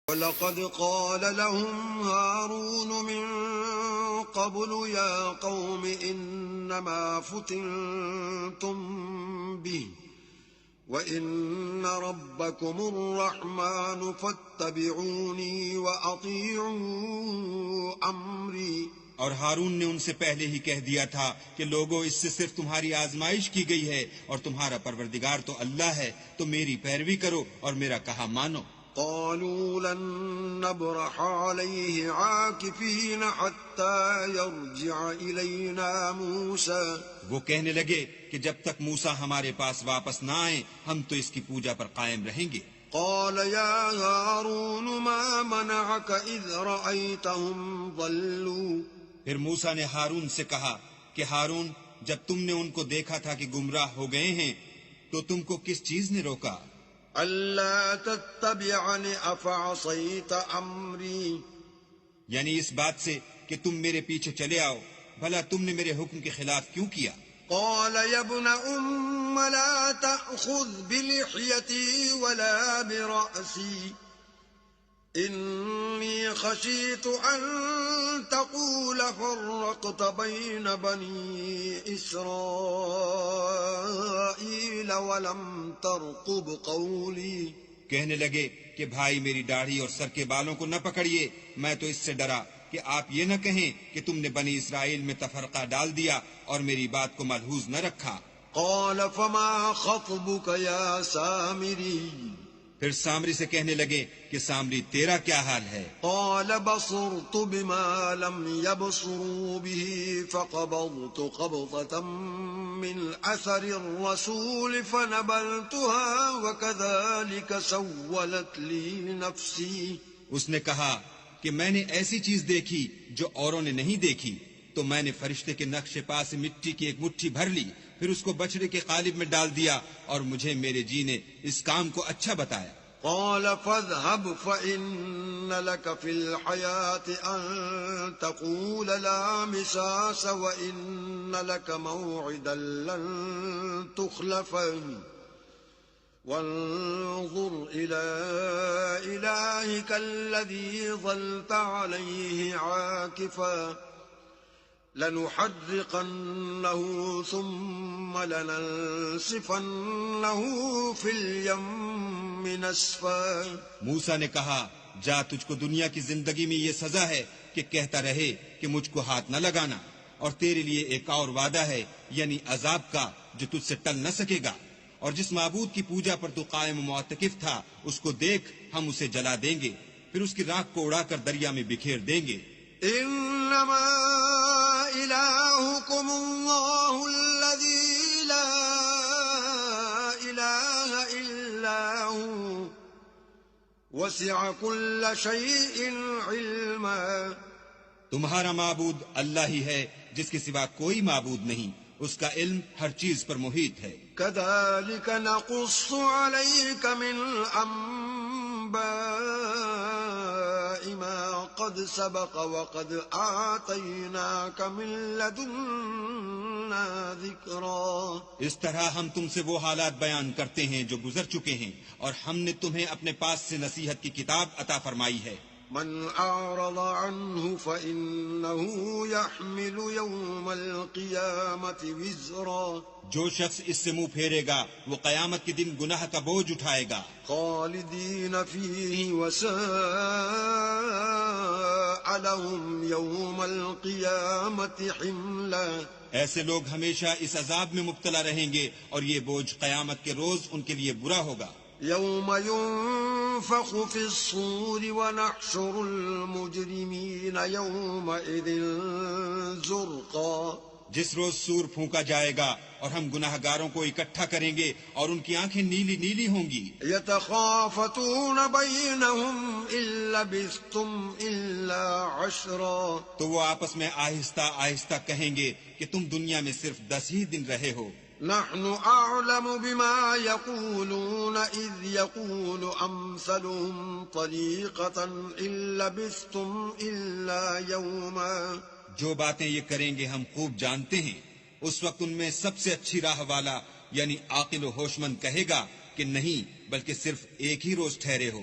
وَلَقَدْ قَالَ لَهُمْ هَارُونُ مِنْ قَبْلُ يَا قَوْمِ إِنَّمَا فُتِنْتُمْ بِهِ وَإِنَّ رَبَّكُمُ الرَّحْمَنُ فَاتَّبِعُونِي وَأَطِيعُوا أَمْرِي۔ اور ہارون نے ان سے پہلے ہی کہہ دیا تھا کہ لوگوں، اس سے صرف تمہاری آزمائش کی گئی ہے، اور تمہارا پروردگار تو اللہ ہے، تو میری پیروی کرو اور میرا کہا مانو۔ قالوا لن نبرح عليه عاكفين حتى يرجع إلينا موسى۔ وہ کہنے لگے کہ جب تک موسیٰ ہمارے پاس واپس نہ آئیں ہم تو اس کی پوجا پر قائم رہیں گے۔ قال يا هارون ما منعك إذ رأيتهم ضلوا۔ پھر موسیٰ نے ہارون سے کہا کہ ہارون، جب تم نے ان کو دیکھا تھا کہ گمراہ ہو گئے ہیں تو تم کو کس چیز نے روکا؟ ألا تتبعني أفعصيت أمري۔ یعنی اس بات سے کہ تم میرے پیچھے چلے آؤ، بھلا تم نے میرے حکم کے خلاف کیوں کیا؟ قال يا ابن أم لا تأخذ بلحيتي ولا برأسي إني خشيت أن تقول فرقت بين بني إسرائيل ولم ترقب قولي۔ کہنے لگے کہ بھائی میری داڑھی اور سر کے بالوں کو نہ پکڑیے، میں تو اس سے ڈرا کہ آپ یہ نہ کہیں کہ تم نے بنی اسرائیل میں تفرقہ ڈال دیا اور میری بات کو ملحوظ نہ رکھا۔ قال فما خطبك يا سامري۔ پھر سامری سے کہنے لگے کہ سامری تیرا کیا حال ہے؟ قال بصرت بما لم يبصروا به فقبضت قبضة من أثر الرسول فنبذتها وكذلك سولت لي نفسي۔ اس نے کہا کہ میں نے ایسی چیز دیکھی جو اوروں نے نہیں دیکھی، تو میں نے فرشتے کے نقش پا سے مٹی کی ایک مٹھی بھر لی، پھر اس کو بچڑے کے قالب میں ڈال دیا، اور مجھے میرے جی نے اس کام کو اچھا بتایا۔ قال فاذهب فإن لك في الحياة أن تقول لا مساس وإن لك موعدا لن تخلفه وانظر إلى إلهك الذي ظلت عليه عاكفا لنحرقنه ثم لننسفنه في اليم نسفا۔ موسیٰ نے کہا جا، تجھ کو دنیا کی زندگی میں یہ سزا ہے کہ کہتا رہے کہ مجھ کو ہاتھ نہ لگانا، اور تیرے لیے ایک اور وعدہ ہے، یعنی عذاب کا جو تجھ سے ٹل نہ سکے گا، اور جس معبود کی پوجا پر تو قائم و معتکف تھا اس کو دیکھ، ہم اسے جلا دیں گے، پھر اس کی راکھ کو اڑا کر دریا میں بکھیر دیں گے۔ انما الہکم اللہ الذی لا الہ الا ہو وسع کل شیء علما۔ تمہارا معبود اللہ ہی ہے جس کے سوا کوئی معبود نہیں، اس کا علم ہر چیز پر محیط ہے۔ كذلك نقص عليك من أنباء ما قد سبق وقد آتيناك من لدنا ذكرا۔ اس طرح ہم تم سے وہ حالات بیان کرتے ہیں جو گزر چکے ہیں، اور ہم نے تمہیں اپنے پاس سے نصیحت کی کتاب عطا فرمائی ہے۔ من أعرض عنه فإنه يحمل يوم القيامة وزرا۔ جو شخص اس سے منہ پھیرے گا وہ قیامت کے دن گناہ کا بوجھ اٹھائے گا۔ خالدين فيه وساء لهم يوم القيامة حملا۔ ایسے لوگ ہمیشہ اس عذاب میں مبتلا رہیں گے، اور یہ بوجھ قیامت کے روز ان کے لیے برا ہوگا۔ يوم ينفخ في الصور ونحشر المجرمين يومئذ زرقا۔ جس روز سور پھونکا جائے گا اور ہم گناہ گاروں کو اکٹھا کریں گے اور ان کی آنکھیں نیلی نیلی ہوں گی۔ يتخافتون بينهم إن لبثتم إلا عشرا۔ تو وہ آپس میں آہستہ آہستہ کہیں گے کہ تم دنیا میں صرف 10 ہی دن رہے ہو۔ نحن أعلم بما يقولون إذ يقول أمثلهم طريقة إن لبثتم إلا يوما۔ جو باتیں یہ کریں گے ہم خوب جانتے ہیں، اس وقت ان میں سب سے اچھی راہ والا یعنی عاقل و ہوش مند کہے گا کہ نہیں، بلکہ صرف ایک ہی روز ٹھہرے ہو۔